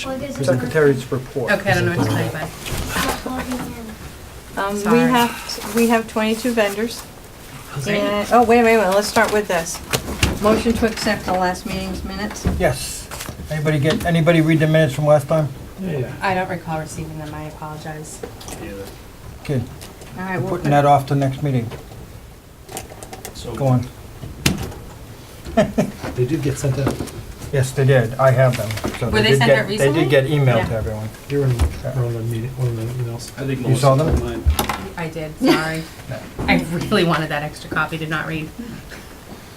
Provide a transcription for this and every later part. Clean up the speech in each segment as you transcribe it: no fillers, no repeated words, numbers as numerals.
Secretary's report. Okay, I don't know what to tell you, bud. Sorry. We have 22 vendors. And, oh, wait a minute, let's start with this. Motion to accept the last meeting's minutes. Yes. Anybody read the minutes from last time? Yeah. I don't recall receiving them, I apologize. Okay, All right, we're we'll putting put, that off to next meeting. Go on. They did get sent out. Yes, they did. I have them. So Were they did sent get- out recently? They did get emailed Yeah. to everyone. They were in one of the meeting, one of the emails. I think You most saw of them? mine. I did, sorry. I really wanted that extra copy, did not read.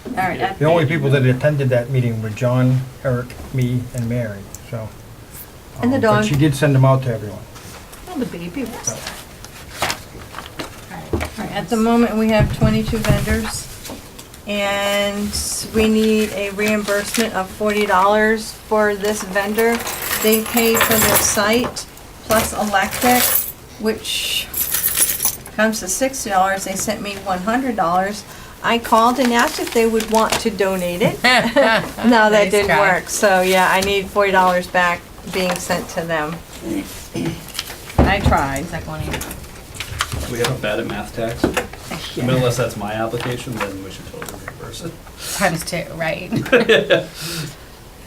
all right, The only people that attended that meeting were John, Eric, me, and Mary, so. And the But dog. she did send them out to everyone. oh, the baby was there. Alright. All right, at the moment, we have 22 vendors. And we need a reimbursement of $40 for this vendor. They pay for their site plus electric, which comes to $60. They sent me $100. I called and asked if they would want to donate it. No, that Nice didn't try. work. So yeah, I need $40 back being sent to them. I tried. Second one, yeah. We have bad at math tax. I mean, unless that's my application, then we should totally reimburse it. Times two, right?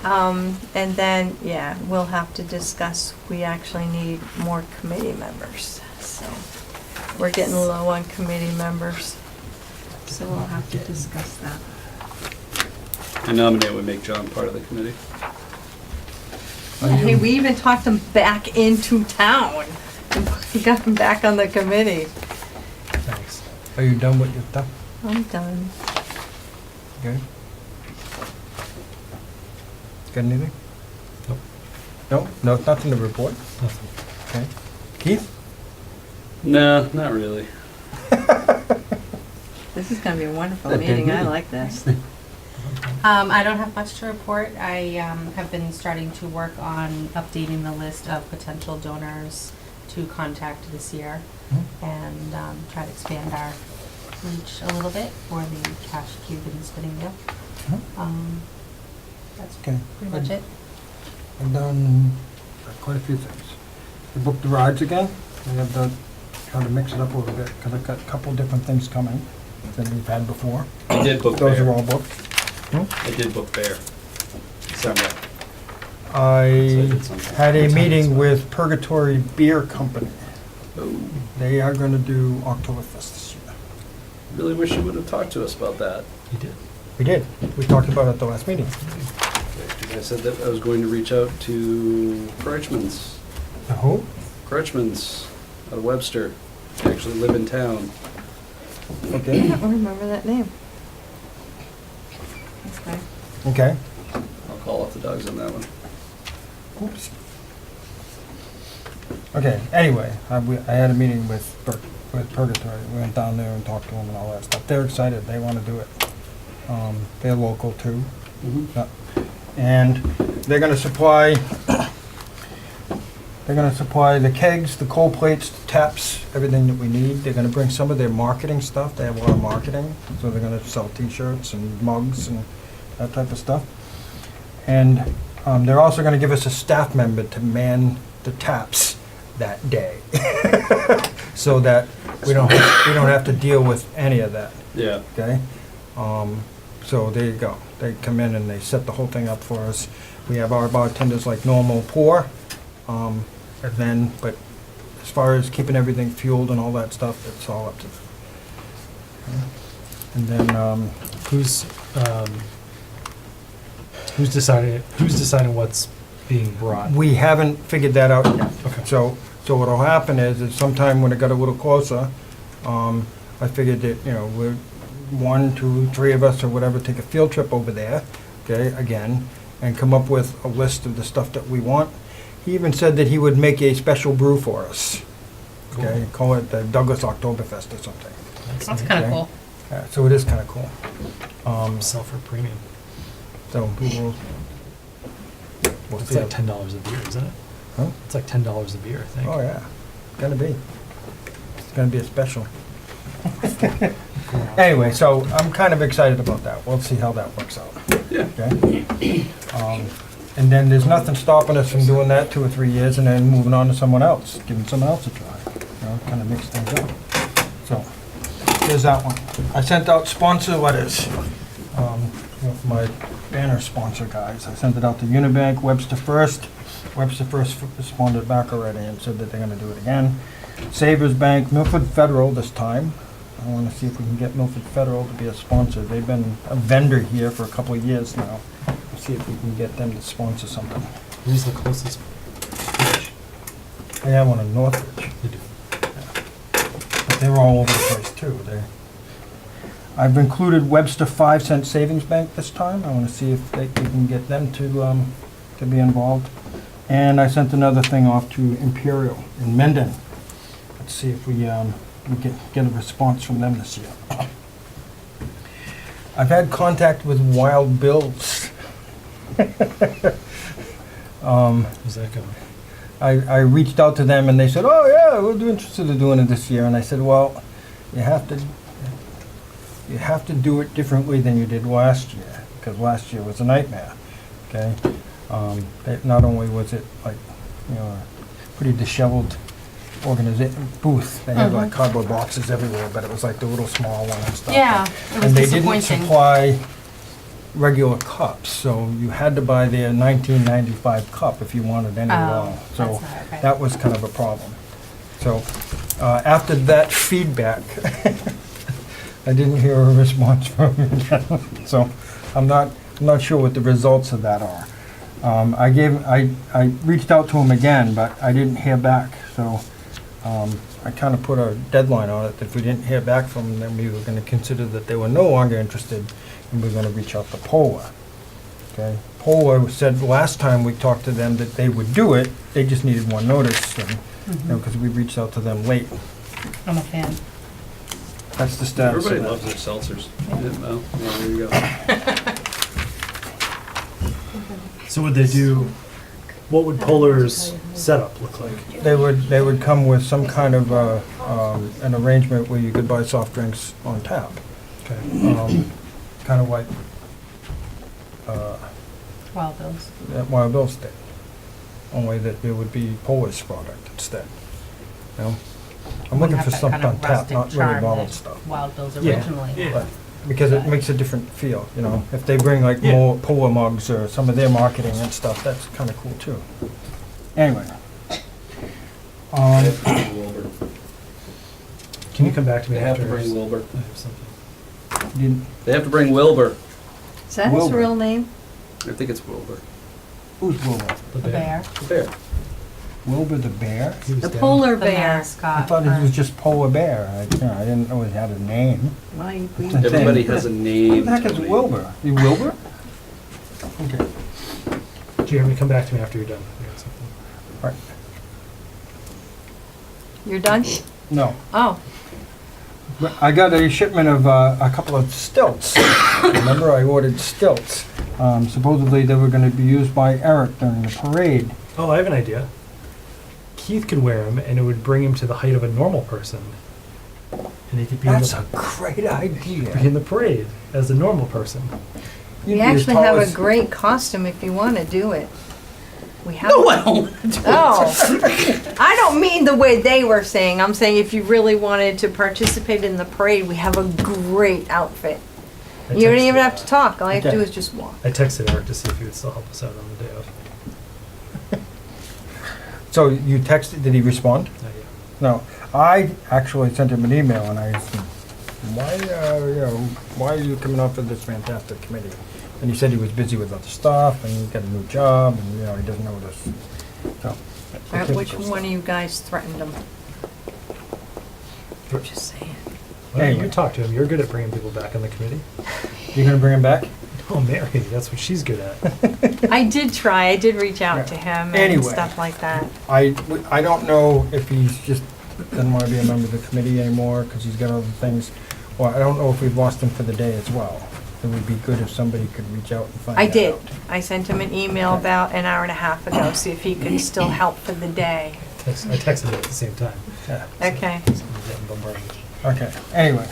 And then, yeah, we'll have to discuss, we actually need more committee members. So we're getting low on committee members. So we'll have to discuss that. I nominate we make John part of the committee. Hey, we even talked him back into town. We got him back on the committee. Thanks. Are you done with your stuff? I'm done. Okay. Got anything? Nope. No? No, nothing to report? Nothing. Okay. Keith? No, not really. This is gonna be a wonderful Okay, meeting. I good. like this. I don't have much to report. I have been starting to work on updating the list of potential donors to contact this year and try to expand our reach a little bit for the cash cube and spinning wheel. That's Okay. pretty much it. I've done quite a few things. I booked the rides again. I have to try to mix it up a little bit because I've got a couple different things coming that we've had before. I did book Those are Bear. all booked. I did book Bear. December. I had a meeting with Purgatory Beer Company. Oh, They are going to do Octoberfest this year. really wish you would have talked to us about that. You did. We did. We talked about it at the last meeting. I said that I was going to reach out to Crutchman's. Who? Crutchman's out of Webster. They actually live in town. I Okay. don't remember that name. Okay. Okay. I'll call off the dogs on that one. Oops. Okay, anyway, I had a meeting with Purgatory. We went down there and talked to them and all that stuff. They're excited. They want to do it. They're local too. Yeah. And they're gonna supply the kegs, the cold plates, the taps, everything that we need. They're gonna bring some of their marketing stuff. They have a lot of marketing, so they're gonna sell T-shirts and mugs and that type of stuff. And they're also gonna give us a staff member to man the taps that day, so that we don't have to deal with any of that. Yeah. Okay? So there you go. They come in and they set the whole thing up for us. We have our bartenders like normal pour. And then, but as far as keeping everything fueled and all that stuff, it's all up to them. And then, Who's deciding what's being brought? we haven't figured that out yet. Okay. So what'll happen is sometime when it got a little closer, I figured that, we're 1, 2, 3 of us or whatever, take a field trip over there, okay, again, and come up with a list of the stuff that we want. He even said that he would make a special brew for us, okay, call it the Douglas Octoberfest or something. That's neat. kind of Okay. cool. Yeah, so it is kind of cool. Sell for premium. So we'll It's see. like $10 a beer, isn't it? Huh? It's like $10 a beer, I think. Oh, yeah, gonna be. It's gonna be a special. Anyway, so I'm kind of excited about that. We'll see how that works out. Yeah. Okay? And then there's nothing stopping us from doing that 2 or 3 years and then moving on to someone else, giving someone else a try. You know, kind of mix things up. So, there's that one. I sent out sponsor letters, with my banner sponsor guys. I sent it out to Unibank, Webster First. Webster First responded back already and said that they're gonna do it again. Savers Bank, Milford Federal this time. I wanna see if we can get Milford Federal to be a sponsor. They've been a vendor here for a couple of years now. See if we can get them to sponsor something. Who's the closest bridge? I have one in Northridge, You do. but they're all over the place too. I've included Webster 5-cent Savings Bank this time. I want to see if we can get them to be involved. And I sent another thing off to Imperial in Mendon. Let's see if we get a response from them this year. I've had contact with Wild Bill's. How's that going? I reached out to them and they said, oh yeah, we're interested in doing it this year. And I said, well, you have to do it differently than you did last year, because last year was a nightmare, okay? Not only was it like, you know, a pretty disheveled booth, they had like cardboard boxes everywhere, but it was like the little small one and stuff. Yeah, it was And they didn't disappointing. supply regular cups, so you had to buy their 1995 cup if you wanted any at all. So that's not okay. that was kind of a problem. So after that feedback, I didn't hear a response from them. So I'm not sure what the results of that are. I reached out to them again, but I didn't hear back. So I kind of put a deadline on it. If we didn't hear back from them, then we were going to consider that they were no longer interested, and we were going to reach out to Polar. Okay, Polar said last time we talked to them that they would do it. They just needed one notice, and, you know, because we reached out to them late. I'm a fan. That's the status. Everybody of that. loves their seltzers. Yeah, well, yeah, there you go. So would they do, what would Polar's setup look like? They would come with some kind of an arrangement where you could buy soft drinks on tap. Okay. Kind of like Wild Bills. that Wild Bill's did. Only that it would be Polish product instead. You know? I'm looking Wouldn't for have that something kind on of tap, rustic not really charm bottled that stuff. Wild Bills Yeah. originally. Yeah. But- Because it makes a different feel, you know? If they bring like more Polar mugs or some of their marketing and stuff, that's kind of cool too. Anyway. They have to bring Wilbur. Can you come back to me They have after? to bring Wilbur. I have something. Didn't- They have to bring Wilbur. Is that his Wilbur. real name? I think it's Wilbur. Who's Wilbur? The The bear. The bear. Wilbur the bear? He was The down. polar The bear. mascot. I thought for- he was just Polar Bear. I didn't know he had a name. Why, Everybody has a Who name. the heck is Tony. Wilbur? You Wilbur? Okay. Jeremy, come back to me after you're done. I got something. Right. You're done? No. Oh, I got a shipment of a couple of stilts. Remember, I ordered stilts. Supposedly they were going to be used by Eric during the parade. Oh, I have an idea. Keith could wear them, and it would bring him to the height of a normal person. And he could be, That's in, a great be idea. in the parade as a normal person. You'd we be as actually tall have a as- great costume if you want to do it. We have. No, I don't. Oh, I don't mean the way they were saying. I'm saying if you really wanted to participate in the parade, we have a great outfit. I You don't texted, even have to talk. All you have to Okay. do is just walk. I texted Eric to see if he would still help us out on the day of. So you texted, did he respond? Not yet. No. I actually sent him an email and I said, why are you coming up with this fantastic committee? And he said he was busy with other stuff and he got a new job and, you know, he doesn't know this. So, All right, which typical one of stuff. you guys threatened him? Just saying. Well, Anyway. you talk to him. You're good at bringing people back on the committee. You gonna bring him back? Oh, Mary, that's what she's good at. I did try. I did reach out to him and Anyway. stuff like that. I don't know if he's just doesn't want to be a member of the committee anymore because he's got other things. Or I don't know if we've lost him for the day as well. It would be good if somebody could reach out and find I that did. out. I sent him an email about an hour and a half ago, see if he could still help for the day. I texted him at the same time. Yeah. Okay. So I'm getting bombarded. Okay, anyway.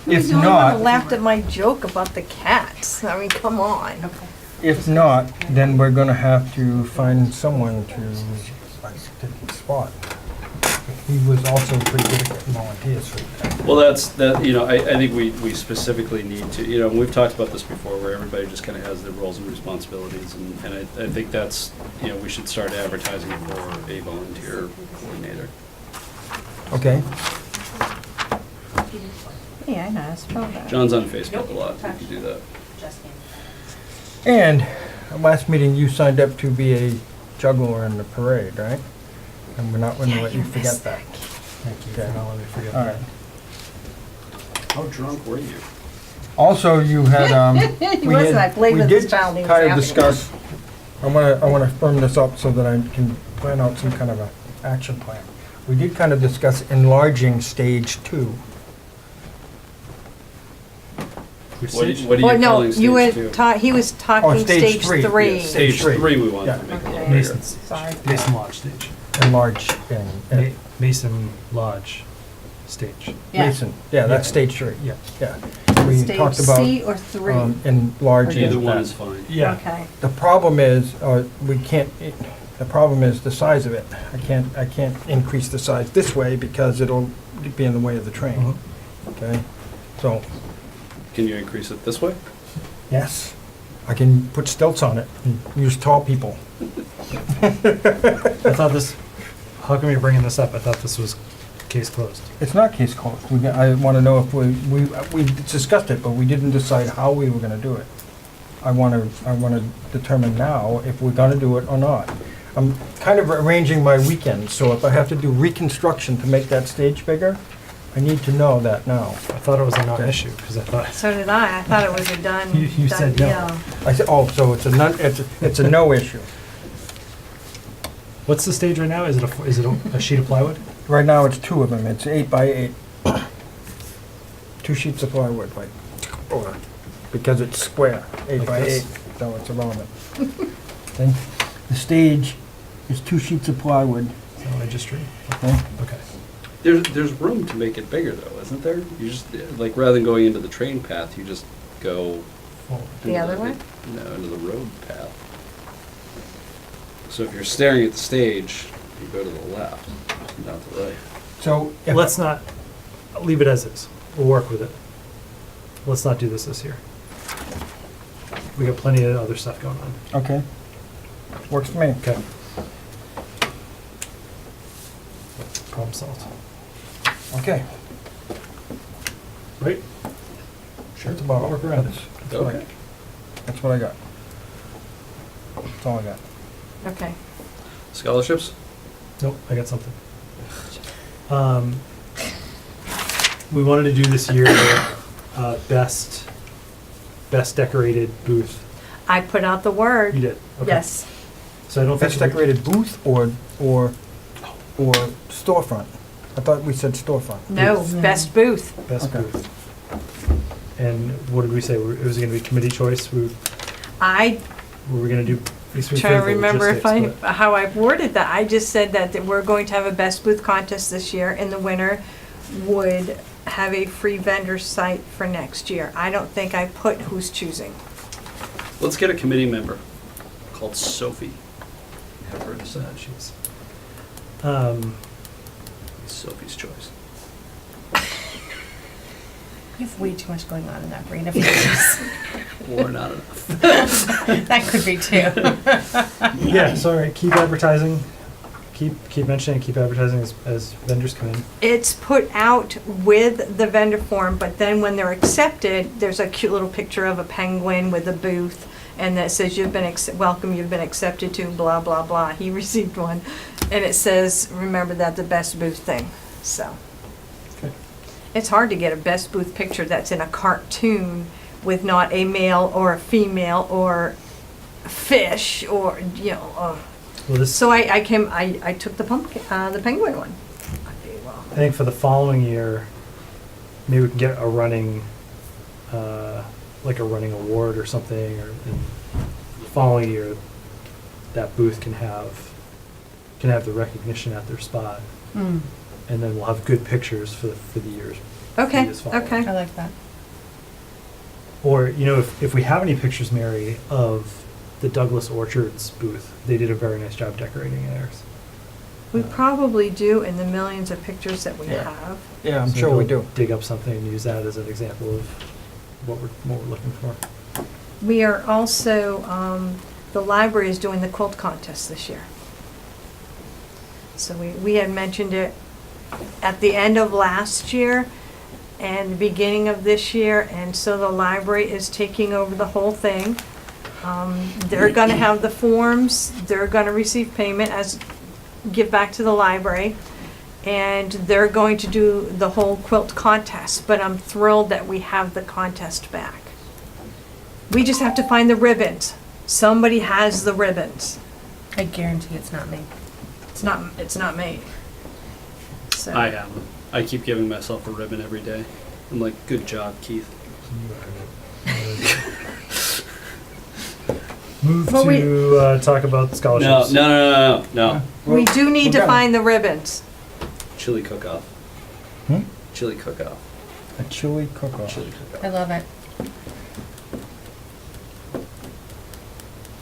If You not, laughed at my joke about the cats. I mean, come on. if not, then we're gonna have to find someone to, like, take his spot. He was also pretty good at getting volunteers for that. Well, I think we specifically need to, and we've talked about this before, where everybody just kind of has their roles and responsibilities, and I think that's, we should start advertising for a volunteer coordinator. Okay, Yeah, I know, I spelled that. John's on Facebook a lot, you can do that. and at last meeting, you signed up to be a juggler in the parade, right? And we're not gonna let you forget that. Thank you. Okay. Not let me forget All that. right. How drunk were you? Also, you had, He wasn't, I believe in this town, he was kind of happy. discuss, I wanna firm this up so that I can plan out some kind of a action plan. We did kind of discuss enlarging stage 2. What are you Well, no, calling you stage were two? he was talking stage stage three, three. yes. Stage Stage three. 3 we want Yeah. to make a Okay. little bigger. Mason, Sorry. Mason Lodge stage. Enlarge and, Mason Lodge stage. Yeah. Mason, yeah, that's Yeah. stage 3, Yeah. yeah. We Stage talked about C or 3? enlarging Either one that. is fine. Yeah. Okay. The problem is, we can't, the problem is the size of it. I can't increase the size this way because it'll be in the way of the train, okay? So, Can you increase it this way? yes, I can put stilts on it and use tall people. I thought this, how come you're bringing this up? I thought this was case closed. It's not case closed. I want to know if we discussed it, but we didn't decide how we were going to do it. I want to determine now if we're going to do it or not. I'm kind of arranging my weekends, so if I have to do reconstruction to make that stage bigger, I need to know that now. I thought it was a Okay. non-issue, because I thought, So did I. I thought it was a done, You done said no. deal. I said, oh, so it's a no issue. what's the stage right now? Is it a sheet of plywood? Right now, it's 2 of them. It's 8 by 8. 2 sheets of plywood, like, because it's square, 8 Like by this? 8, so it's around it. Okay? The stage is 2 sheets of plywood, Is that what I just drew? okay? Okay. There's room to make it bigger though, isn't there? You just, like, rather than going into the train path, you just go. Forward. The other way? No, into the road path. So if you're staring at the stage, you go to the left, not the right. So, if Let's not, leave it as is. We'll work with it. Let's not do this year. We got plenty of other stuff going on. okay. Works for me. Okay. Problem solved. Okay. Right? That's about all. Work around it. Okay. That's what I got. That's all I got. Okay. Scholarships? Nope, I got something. We wanted to do this year, best decorated booth. I put out the word. You did? Okay. Yes. So I don't think. Best decorated booth or storefront? I thought we said storefront. No, Booth. best booth. Best Okay. booth. And what did we say? It was gonna be committee choice? I We were gonna do. at least we trying to figured the remember if logistics, but- how I worded that. I just said that we're going to have a best booth contest this year. In the winter, would have a free vendor site for next year. I don't think I put who's choosing. Let's get a committee member called Sophie. Have her Oh, decide. jeez. Sophie's choice. You have way too much going on in that brain of yours. Or not enough. That could be too. Yeah, so all right, keep advertising, keep mentioning, keep advertising as vendors come in. It's put out with the vendor form, but then when they're accepted, there's a cute little picture of a penguin with a booth, and that says you've been welcome, you've been accepted to blah blah blah. He received one, and it says remember that the best booth thing. So Okay. it's hard to get a best booth picture that's in a cartoon with not a male or a female or a fish or Well, this, So I took the penguin one. Okay, well. I think for the following year, maybe we can get a running, like a running award or something, or in the following year, that booth can have the recognition at their spot, Mm. and then we'll have good pictures for the years. Okay, years following. okay. I like that. Or, if we have any pictures, Mary, of the Douglas Orchards booth. They did a very nice job decorating theirs. We probably do in the millions of pictures that we Yeah. have. Yeah, I'm So sure we they'll do. dig up something and use that as an example of what we're looking for. We are also, the library is doing the quilt contest this year. So we had mentioned it at the end of last year and the beginning of this year, and so the library is taking over the whole thing. They're gonna have the forms, they're gonna receive payment as, give back to the library, and they're going to do the whole quilt contest, but I'm thrilled that we have the contest back. We just have to find the ribbons. Somebody has the ribbons. I guarantee it's not me. It's not me. So. I have them. I keep giving myself a ribbon every day. I'm like, good job, Keith. Move Well, we- to talk about No, scholarships. no. We do need we to got 'em. find the ribbons. Chili cook-off. Hmm? Chili cook-off. A chili cook-off. Chili I cook-off. love it.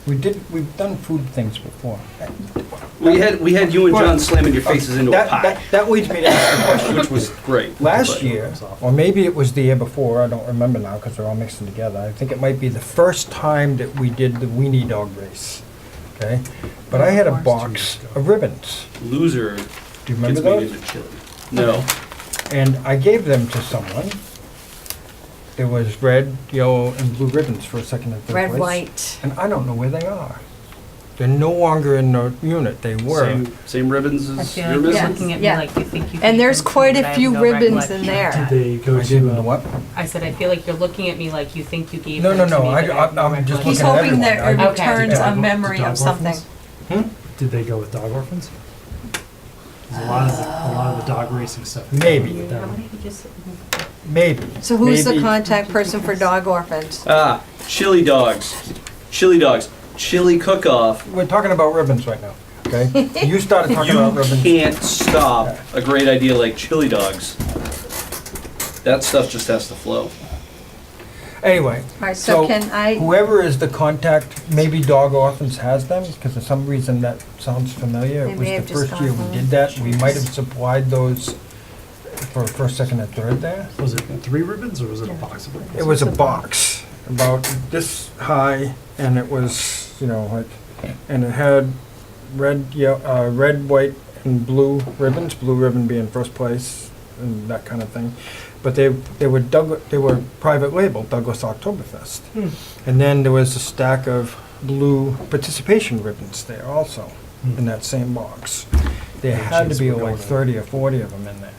We've done food things before. We had you and John slamming your faces into a That- pie, That leads me to ask a question. which was great. Last but- year, or maybe it was the year before, I don't remember now because they're all mixing together. I think it might be the first time that we did the weenie dog race, okay? But I had a box of ribbons. Loser Do you remember gets made those? into chili. No. And I gave them to someone. There was red, yellow, and blue ribbons for second and third place. Red, white. And I don't know where they are. They're no longer in the unit. They were. Same ribbons I as feel you're like you're Yeah. missing? looking at me Yeah. like you think you. And gave there's them to quite me, a but I have few no ribbons in recollection. there. Did they go I didn't know to, what? I said, I feel like you're looking at me like you think you gave No, them no, to no, me, but I have no I'm just recollection. He's looking at hoping that everyone. it Okay. returns a Dog- memory dog of something. orphans? Hmm? Did they go with dog orphans? 'Cause a lot of the dog racing stuff. is Maybe. with How them. many did you just? Maybe. So who's the Maybe- contact person for dog orphans? Chili dogs. Chili dogs. Chili cook-off. We're talking about ribbons right now, okay? You started talking about You ribbons. can't stop a great idea like chili dogs. That stuff just has to flow. Anyway, All right, so can I, whoever is the contact, maybe Dog Orphans has them, because for some reason that sounds familiar. They It may was have the just first year gone we home. did that. We might have supplied those for first, second, and third there. Was it 3 ribbons or was it a box of ribbons? It was a box about this high, and it was, like, and it had red, red, white, and blue ribbons. Blue ribbon being first place, and that kind of thing. But they were private label, Douglas Octoberfest. And then there was a stack of blue participation ribbons there also, in that same box. There Oh, had to geez, be we're like going 30 or 40 of them in there.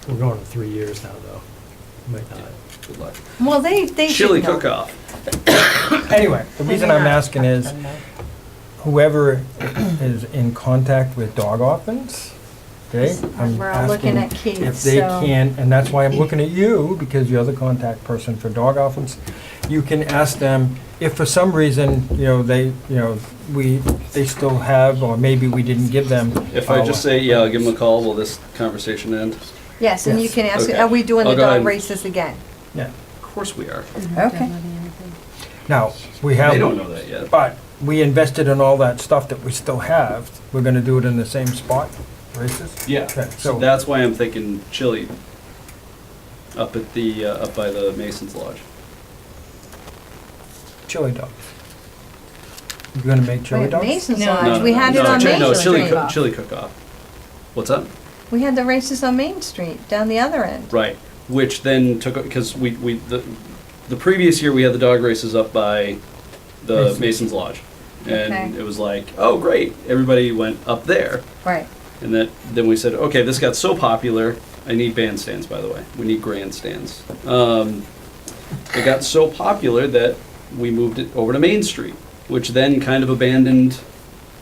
We're going to 3 years now, though. Might not. Good luck. well, they Chili should know. cook-off. Anyway, the reason I'm asking is, Then no. whoever is in contact with dog orphans, okay? I'm We're all looking asking at Keith, if they so- can, and that's why I'm looking at you, because you're the contact person for dog orphans. You can ask them if for some reason, they still have, or maybe we didn't give them. If I just say, yeah, I'll give them a call, will this conversation end? Yes, and you Yes. can ask, Okay. are we doing I'll the go ahead dog and- races again? Yeah. Of course we are. Okay. Now, we They don't have, know that yet. but we invested in all that stuff that we still have. We're gonna do it in the same spot, races? Yeah, Okay, so so- that's why I'm thinking chili up at the, up by the Mason's Lodge. Chili dogs. You're gonna make chili Wait, dogs? Mason's No, Lodge, we had it no, on chi- Main no, chili Street. cook- Chili cook-off. What's that? We had the races on Main Street, down the other end. Right, which then took, because the previous year, we had the dog races up by the Mason's. Mason's Lodge. And Okay. it was like, oh, great, everybody went up there. Right. And then we said, okay, this got so popular, I need bandstands, by the way, we need grandstands. It got so popular that we moved it over to Main Street, which then kind of abandoned,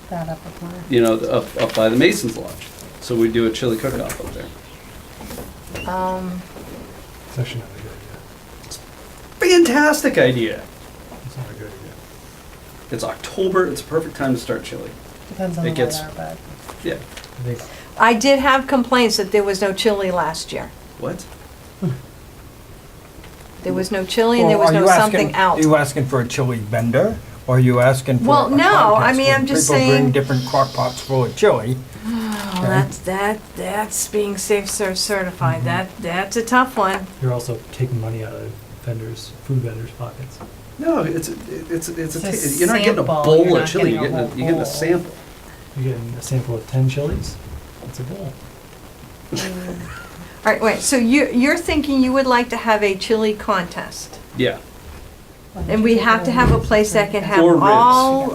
That up a corner. up by the Mason's Lodge. So we do a chili cook-off up there. It's actually not a good idea. Fantastic idea. It's not a good idea. It's October, it's a perfect time to start chili. Depends on It the gets- weather, but. Yeah. I think I did have complaints that there was no chili last year. What? There was no chili and there Well, was are no you asking- something else. Are you asking for a chili vendor, Or are you asking for a Well, no, I contest mean, where I'm just People bring saying- different crock pots full of chili. Oh, that's being safe certified. That's a tough one. You're also taking money out of vendors, food vendors' pockets. No, It's a you're not getting a sample, bowl you're of not chili, getting a you're whole getting a bowl. sample. You're getting a sample of 10 chilies. That's a bowl. All right, wait, so you're thinking you would like to have a chili contest? Yeah. And we have to have a place that can have Or ribs.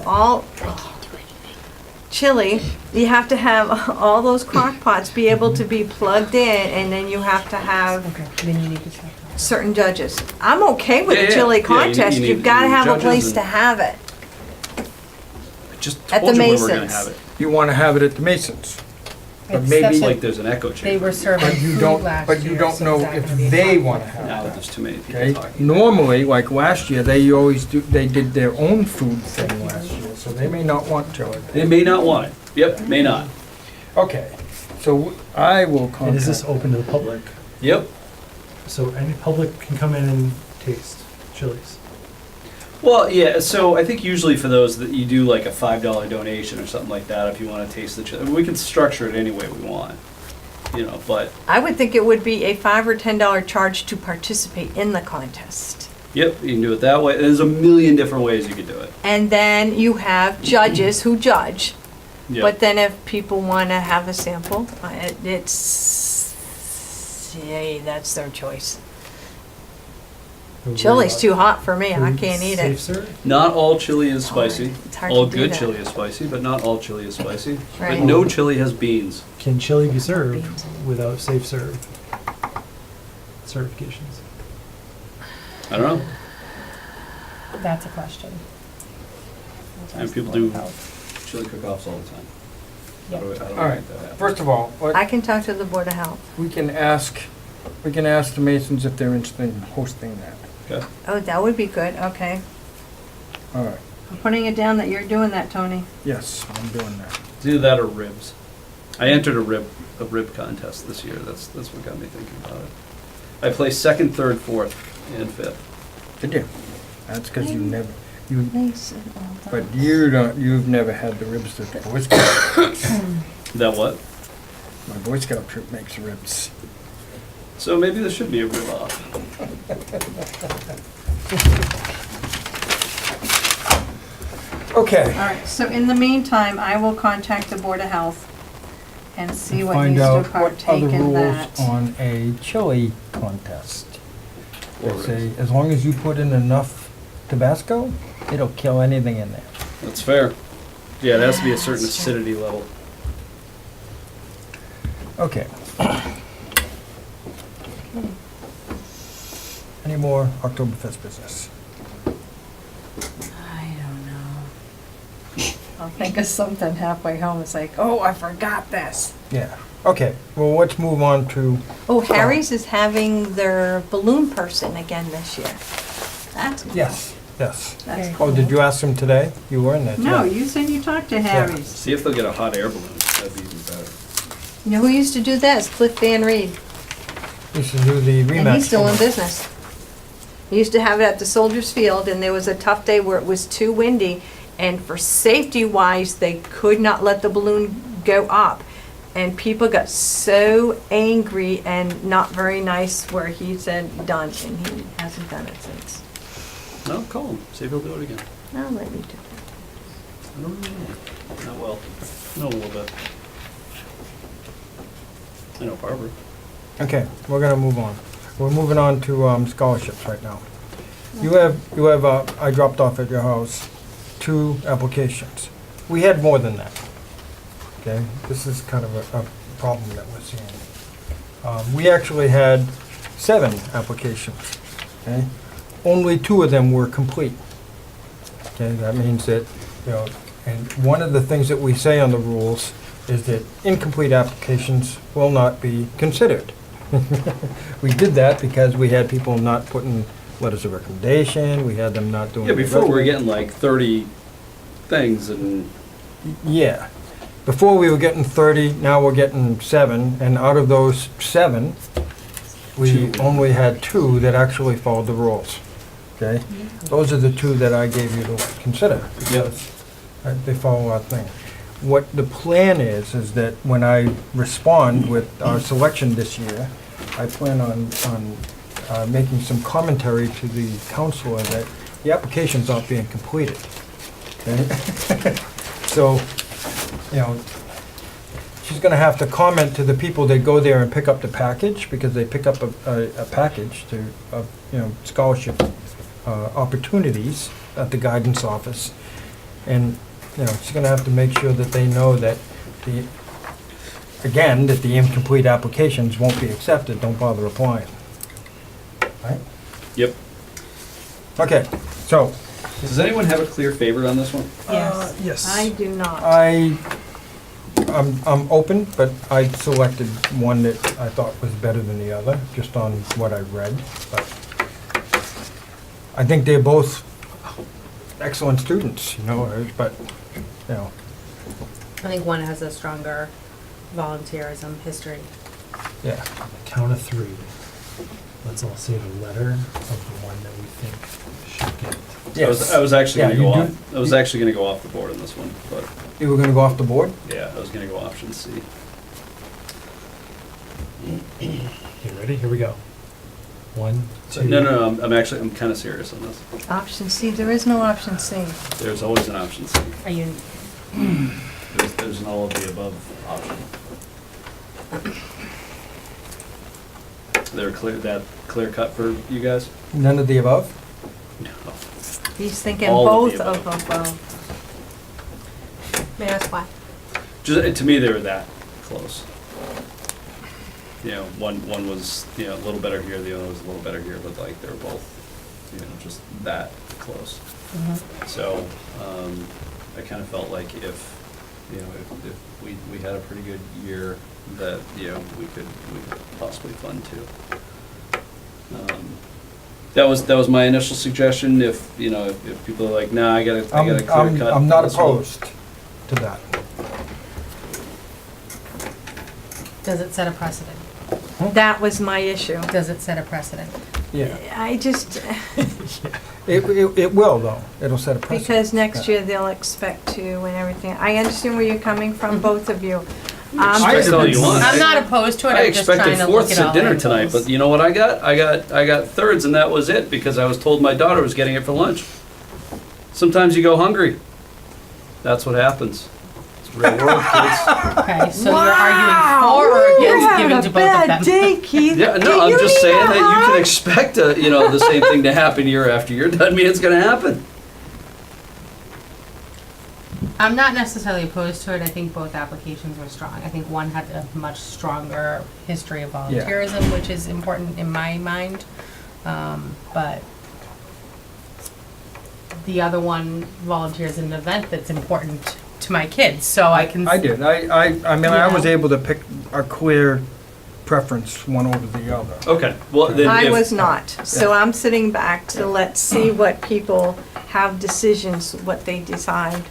all chili. You have to have all those crock pots be able to be plugged in, and then you have to have Okay, then you need to check that. certain judges. I'm okay with Yeah, a yeah, chili yeah, you contest. need- You've gotta you need have a judges place and- to have it. I just At told the you we were gonna Masons. have it. You want to have it at the Masons. But Except maybe- It's that like there's an echo chamber. They were serving But you food don't, last but you year, don't so know is that if gonna be a they conflict? want to have Now it. there's too many people Okay, talking. normally, like last year, they did their own food thing last year, so they may not want chili. They may not want it. Yep, may not. Okay, so I will And is this contact, open to the public? Yep. So any public can come in and taste chilies? Well, yeah, so I think usually for those that you do like a $5 donation or something like that if you want to taste the chili. We can structure it any way we want, you know, but I would think it would be a $5 or $10 charge to participate in the contest. yep, you can do it that way. There's a million different ways you could do it. And then you have judges who judge. Yep. But then if people want to have a sample, yay, that's their choice. Chili's too hot for me. I can't eat Safe it. serve? Not all chili is spicy. It's hard All to do good that. chili is spicy, but not all chili is spicy. But Right. no chili has beans. Can chili be served without safe serve certifications? I don't know. That's a question. Let's And ask people the Board do- of Health. Chili cook-offs all the time. How do we all right, make that happen? first of all, I can talk to the Board of Health. we can ask the Masons if they're interested in hosting that. Okay. Oh, that would be good, okay. All right, I'm putting it down that you're doing that, Tony. yes, I'm doing that. It's either that or ribs. I entered a rib contest this year. That's what got me thinking about it. I placed second, third, fourth, and fifth. Did you? That's because you never, but But you've never had the ribs that the Boy Scout. That what? My Boy Scout troop makes ribs. So maybe there should be a rib off. Okay. All right, so in the meantime, I will contact the Board of Health and see what Find needs to out what partake other in rules that. on a chili contest. Or They say, ribs. as long as you put in enough Tabasco, it'll kill anything in there. That's fair. Yeah, it has to be a certain acidity level. Okay. Any more Oktoberfest business? I don't know. I'll think of something halfway home. It's like, oh, I forgot this. Yeah. Okay, well, let's move on to, Oh, Harry's is having their balloon person again this year. That's cool. yes. That's Okay. cool. Oh, did you ask him today? You were in there, No, yeah. you said you talked to Harry's. See if they'll get a hot air balloon. That'd be even better. You know who used to do that? It's Cliff Van Reed. We should do the rematch. And he's still in for- business. He used to have it at the Soldiers Field, and there was a tough day where it was too windy, and for safety wise, they could not let the balloon go up. And people got so angry and not very nice where he said done, and he hasn't done it since. No, call him. See if he'll do it again. No, let me do it. I don't know. Not well. No, a little bit. I know Barbara. Okay, we're gonna move on. We're moving on to scholarships right now. You have, I dropped off at your house, 2 applications. We had more than that. Okay, this is kind of a problem that we're seeing. We actually had 7 applications, okay? Only 2 of them were complete. Okay, that means that, you know, and one of the things that we say on the rules is that incomplete applications will not be considered. We did that because we had people not putting letters of recommendation, we had them not doing. Yeah, the before we were resume. getting like 30 things and Yeah. Before we were getting 30, now we're getting 7, and out of those 7, we Two. only had 2 that actually followed the rules. okay? Those are the two that I gave you to consider, because they follow our thing. What the plan is that when I respond with our selection this year, I plan on making some commentary to the counselor that the application's not being completed. Okay? So, you know, she's gonna have to comment to the people that go there and pick up the package, because they pick up a package to, you know, scholarship opportunities at the guidance office. And, you know, she's gonna have to make sure that they know that that the incomplete applications won't be accepted, don't bother applying. Right? Yep. Okay, so, Does anyone have a clear favorite on this one? Yes. yes. I do not. I'm open, but I selected one that I thought was better than the other, just on what I read, but I think they're both excellent students, you know, but, you know, I think one has a stronger volunteerism history. yeah. Count of three. Let's all say the letter of the one that we think should get. I was actually Yeah, gonna go you off, I was actually gonna go off the board on this one, but, You were gonna go off the board? yeah, I was gonna go option C. Okay, ready? Here we go. One, two. No, I'm kinda serious on this. Option C, there is no option C. There's always an option C. Are you, There's an all of the above option. They're clear cut for you guys? None of the above? No. He's thinking All of both the of above. them. may I ask why? Just, to me, they were that close. You know, one was, you know, a little better here, the other was a little better here, but like, they were both, you know, just that close. So, I kind of felt like if, you know, if we had a pretty good year, that, you know, we could possibly fund too. That was my initial suggestion. If, you know, if people are like, nah, I gotta clear cut. I'm not this one. opposed to that. Does it set a precedent? That was my issue. Does it set a precedent? Yeah. I just, It will, though. It'll set a precedent. because next year they'll expect to and everything. I understand where you're coming from, both of you. Expect all you want. I'm not opposed to it, I I'm just trying expected to look fourths at all at dinner angles. tonight, but you know what I got? I got thirds, and that was it, because I was told my daughter was getting it for lunch. Sometimes you go hungry. That's what happens. It's real world, kids. Okay, so you're arguing for or against giving to both of You're having a them? bad day, Keith. Yeah, Do no, I'm you just need saying a that you can hug? expect the same thing to happen year after year. Doesn't mean it's gonna happen. I'm not necessarily opposed to it. I think both applications were strong. I think one had a much stronger history of volunteerism, which is important in my mind. But the other one volunteers in an event that's important to my kids, so I can. I did. I mean, I was Yeah. able to pick a clear preference one over the other. Okay, well then I if- was not, so I'm sitting back to let's see what people have decisions, what they decide.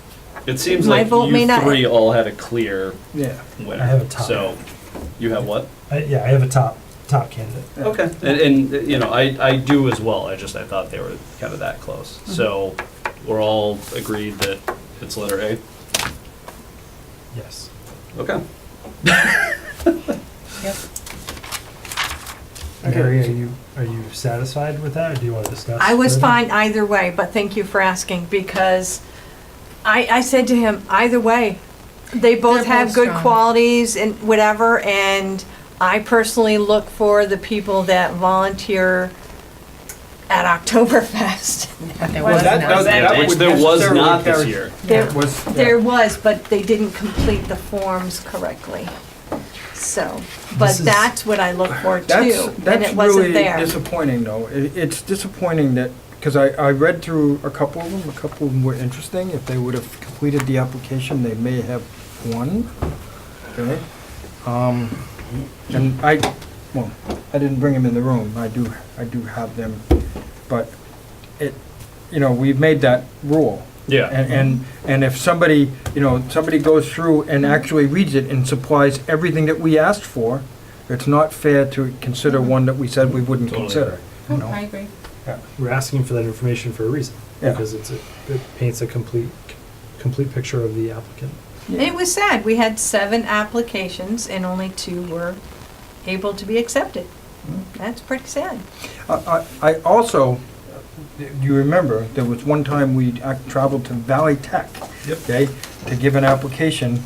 It seems My like vote may you not- three all had a clear Yeah. winner. I have a tie. So, you have what? Yeah, I have a top candidate. Yeah. Okay, and you know, I do as well, I thought they were kind of that close. So, we're all agreed that it's letter A? Yes. Okay. Yep. Mary, are you satisfied with that, or do you want to discuss? I was further? fine either way, but thank you for asking, because I said to him, either way, they both They're have both good strong. qualities and whatever, and I personally look for the people that volunteer at Oktoberfest. But there Well, was that none. does- that Which would there was necessarily not this carry- year. There, It was- yeah. there was, but they didn't complete the forms correctly. So, but This is- that's what I look for too, and That's it wasn't really there. disappointing, though. It's disappointing that, because I read through a couple of them were interesting. If they would have completed the application, they may have won. Okay? And I didn't bring them in the room. I do have them, but we've made that rule. Yeah. And if somebody goes through and actually reads it and supplies everything that we asked for, it's not fair to consider one that we said we wouldn't Totally. consider, you know? I agree. Yeah. we're asking for that information for a reason. Yeah. Because it paints a complete picture of the applicant. And it was sad. We had 7 applications and only 2 were able to be accepted. That's pretty sad. I also, you remember, there was one time we traveled to Valley Tech, okay, to give an application,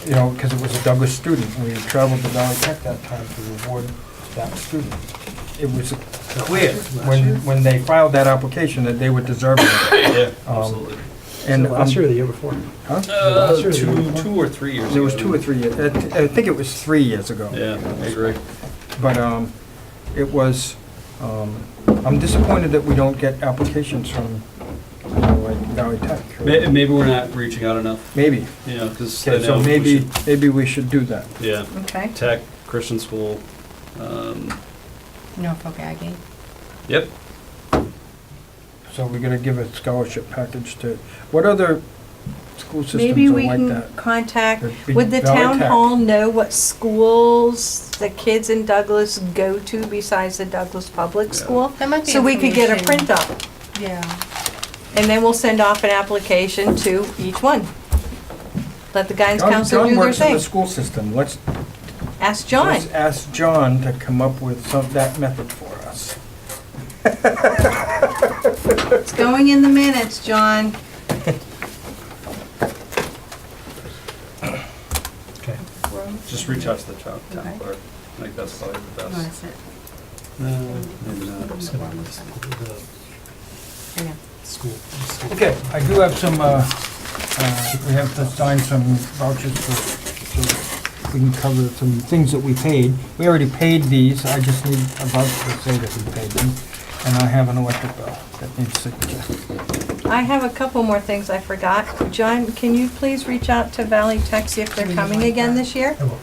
you know, because it was a Douglas student. We traveled to Valley Tech that time to reward that student. It was clear when they filed that application that they were deserving of it. Yeah, absolutely. And Last year or the year before? huh? Last year or the year Two before? or 3 years ago. There was 2 or 3 years, I think it was 3 years ago. Yeah, I agree. But it was, I'm disappointed that we don't get applications from, you know, like Valley Tech. Maybe we're not reaching out enough, Maybe. you know, because. Okay, so maybe we should do that. Yeah, Okay. Tech, Christian school, Norfolk Aggie. yep. So we're gonna give a scholarship package to, what other school systems Maybe are we like can that? contact, That'd would the be Valley town Tech. hall know what schools the kids in Douglas go to besides the Douglas Public Yeah. School? That might be So we could get a information. print up, Yeah. and then we'll send off an application to each one. Let the guidance counselor John do their works in thing. the school system. Let's Ask John. ask John to come up with that method for us. It's going in the minutes, John. Okay. Just reach out to the town Okay. clerk. I think that's probably the You want best. to sit? Maybe not. I'm just gonna list I know. the school. Okay, I do have some, we have to sign some vouchers so we can cover some things that we paid. We already paid these, I just need a voucher to say that we paid them. And I have an electric bill that needs signature. I have a couple more things I forgot. John, can you please reach out to Valley Tech, see if they're coming again this year? I will.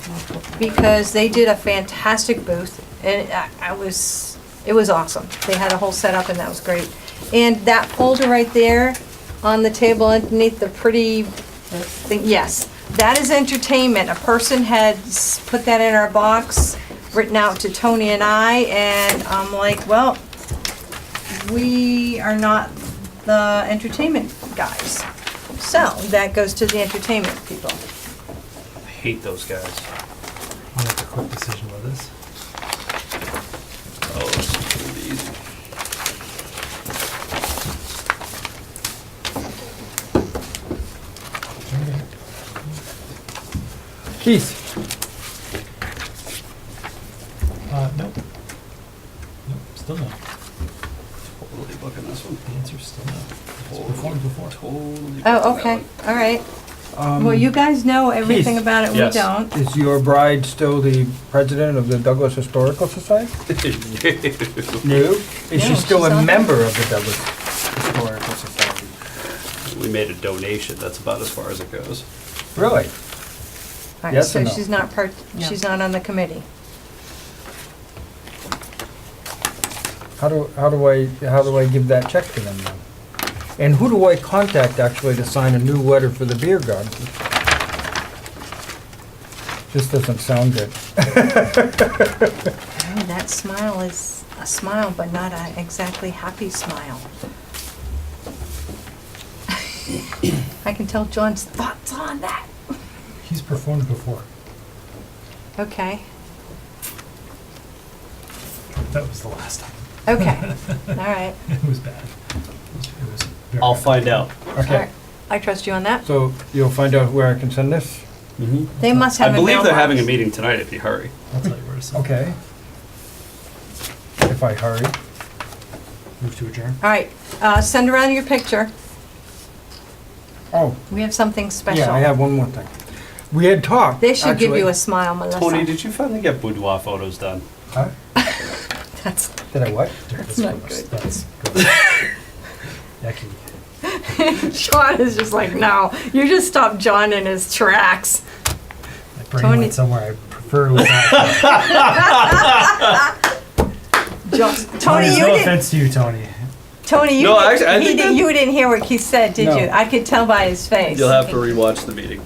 Because they did a fantastic booth, and it was awesome. They had a whole setup, and that was great. And that folder right there on the table underneath the pretty thing, yes, that is entertainment. A person had put that in our box, written out to Tony and I, and I'm like, well, we are not the entertainment guys. So that goes to the entertainment people. I hate those guys. I'll make a quick decision with this. Oh, it's really easy. Keith, Nope. Nope, still no. Totally booking this one. The answer's still no. It's performed before. Totally. Oh, booking okay, that all right. Well, you guys know everything Keith. about it, we Yes. don't. is your bride still the president of the Douglas Historical Society? one. No. Is she No, still she's a not. member of the Douglas Historical Society? We made a donation, that's about as far as it goes. Really? All right, Yes or so no? she's not No. she's not on the committee. How do I give that check to them then? And who do I contact actually to sign a new letter for the beer garden? This doesn't sound good. Oh, that smile is a smile, but not an exactly happy smile. I can tell John's thoughts on that. He's performed before. Okay, That was the last time. okay, all right. It was bad. It was very I'll bad. find out. All Okay, right. I trust you on that. so you'll find out where I can send this? They must have I a believe they're mailbox. having a meeting tonight if you hurry. I'll tell you where to send. it. Okay. If I hurry. Move to adjourn. All right, send around your picture. Oh, We have something special. yeah, I have one more thing. We had talked, They should give you a actually. smile, Melissa. Tony, did you finally get boudoir photos done? Huh? That's, Did I what? That's not gross. good. That's gross. Yucky. John is just like, no, you just stopped John in his tracks. My brain Tony- went somewhere I prefer without. Tony, you no didn't. offense to you, Tony. Tony, you No, didn't, actually, I he think didn't- that- you didn't hear what Keith said, did No. you? I could tell by his face. You'll have to rewatch the meeting.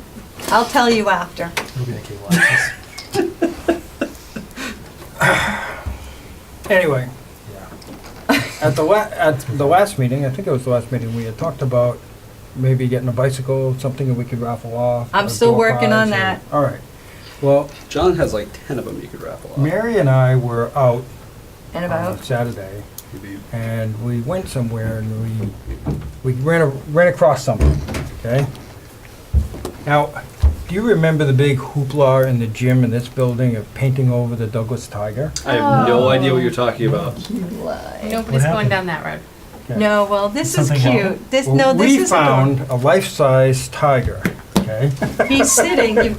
I'll tell you after. It'll be the cable access. Anyway, Yeah. at the last meeting, I think it was the last meeting, we had talked about maybe getting a bicycle, something that we could raffle off. I'm or still door working on prize, that. or- All right. Well, John has like 10 of them you could raffle off. Mary and I were out And on about, Saturday, Maybe- and we went somewhere and we ran across something, okay? Now, do you remember the big hoopla in the gym in this building of painting over the Douglas Tiger? I have no idea what you're talking about. Nobody's going happened? down that road. Okay. no, well, this is Something cute. happened? This, Well, no, this we is found adorable. a life-size tiger, okay? He's sitting,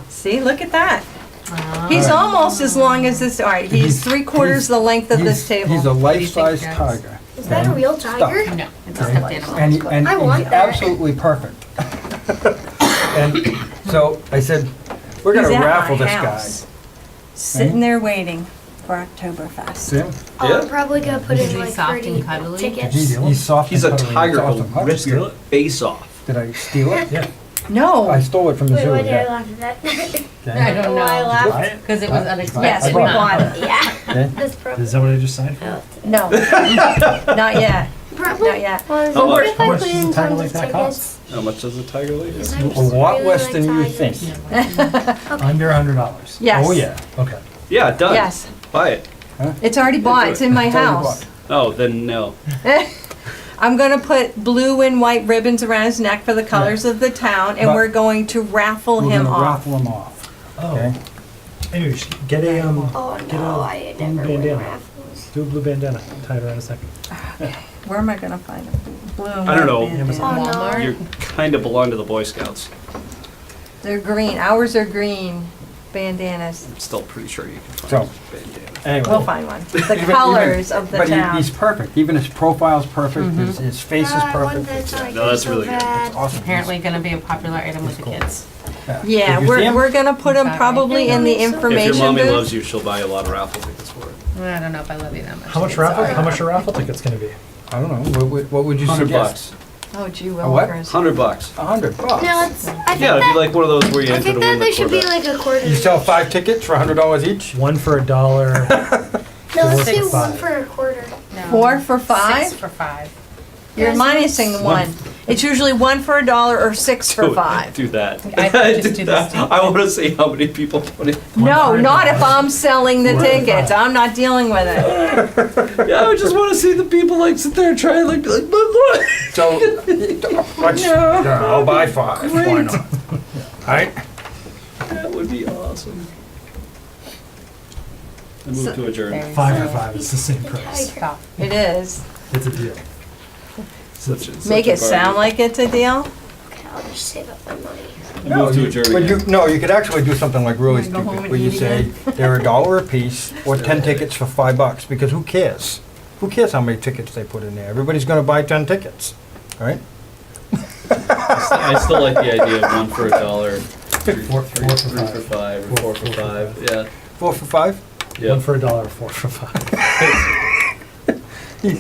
see, look at that. Oh. He's almost as long as this, all right, he's 3/4 the length of this He's a table. life-size guys? tiger. Is that a real tiger? No, it's a Okay. stuffed animal. And I want he's that. absolutely perfect. And so I said, we're He's gonna at my raffle this house, guy. Sitting there waiting for Oktoberfest. Sim? Oh, Yeah. I'm probably gonna put Is in he like soft 30 and cuddly? tickets. He's soft. He's and a cuddly. tiger, He's he'll awesome. rip steal your it? face off. Did I steal it? Yeah. No, I stole it from the Wait, zoo, why did I yeah. laugh at that? Okay. I don't Why I know, laughed? Buy it? because it was Huh? unexpected. yes, we bought it. Yeah, Okay. that's probably. Is that what I just signed for? No, not yet, Probably. not yet. Well, How what much? if How I much put does in a tiger tons like of that tickets? How much does a tiger leave? 'Cause I A just lot really less like than you tigers. think. Under $100. Yes. Oh, yeah. Okay. Yeah, done. Yes, Buy it. it's already bought, it's in my It's already house. Oh, then no. I'm gonna put blue and white ribbons around his neck for the colors of the town, and But- we're going to raffle We're him gonna off. raffle him off, Oh. okay? Anyways, get a, Oh get no, a I blue never win bandana. raffles. Do a blue bandana. Tie it around his neck. Where am I gonna find a blue and I don't white know. bandana? Oh no. You kind of belong to the Boy Scouts. They're green, ours are green bandanas. I'm still pretty sure you can So, find a bandana. anyway. We'll find one. The Even- colors of the But town. he's perfect. Even his profile's perfect, his face is I want perfect. that It's tiger No, that's so really good. bad. awesome. Apparently gonna be a popular item with the kids. Yeah, Did you see him? we're gonna put them Sorry. probably in the If your If your information mommy booth. loves you, she'll buy you a lot of raffle tickets for it. I don't know if I love you that much. How much Sorry. raffle? How much are raffle tickets gonna be? I don't know, what would you $100 suggest? bucks. Oh gee A what? willikers. $100. $100. No, it's. I think Yeah, it'd be that. like one of those where you I enter think to that win the they should be Corvette. like a quarter. You sell 5 tickets for $100 each? One for $1. No, let's for do five. one for a quarter. No. 4 for 5? 6 for 5. You're Yes, minusing it's- one. It's usually 1 for $1 or 6 for Do- 5. Do that. I could just do that. this too. I want to see how many people put it. No, not if I'm selling the Four for tickets. five. I'm not dealing with it. Yeah, I just want to see the people like sit there and try and like be like, look. So, yeah, I'll buy 5, why Great. not? Alright? That would be awesome. I move So- to adjourn. Very 5 for silly. 5. It's the same price. Stop. It is. It's a deal. Make it sound like it's a deal. Okay, I'll just save up my money. I move to adjourn But you, again. no, you could actually do something like really Wanna go home stupid, and where you eat say, again? they're $1 a piece, or 10 tickets for $5, because who cares? Who cares how many tickets they put in there? Everybody's gonna buy 10 tickets, right? I still like the idea of one for $1, Four for three for five. 5, or 4 for 5. Yeah. 4 for 5? Yeah. One for $1, 4 for 5.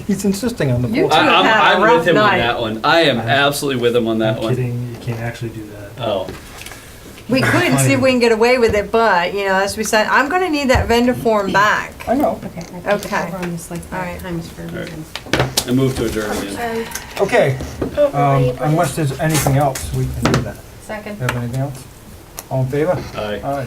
He's insisting on the You 4. two- have had a I'm rough with him on night. that one. I am absolutely with him on that I'm one. kidding. You can't actually do that. Oh. We could see if we can get away with it, but, you know, as we said, I'm gonna need that vendor form back. I know. Okay. I put it Okay. over on this like All right. 5 times for a All right. reason. I move to adjourn again. Sorry. Okay, I don't know how you put it. unless there's anything else, we can do that. Second. Have anything else? All in favor? Aye. Aye.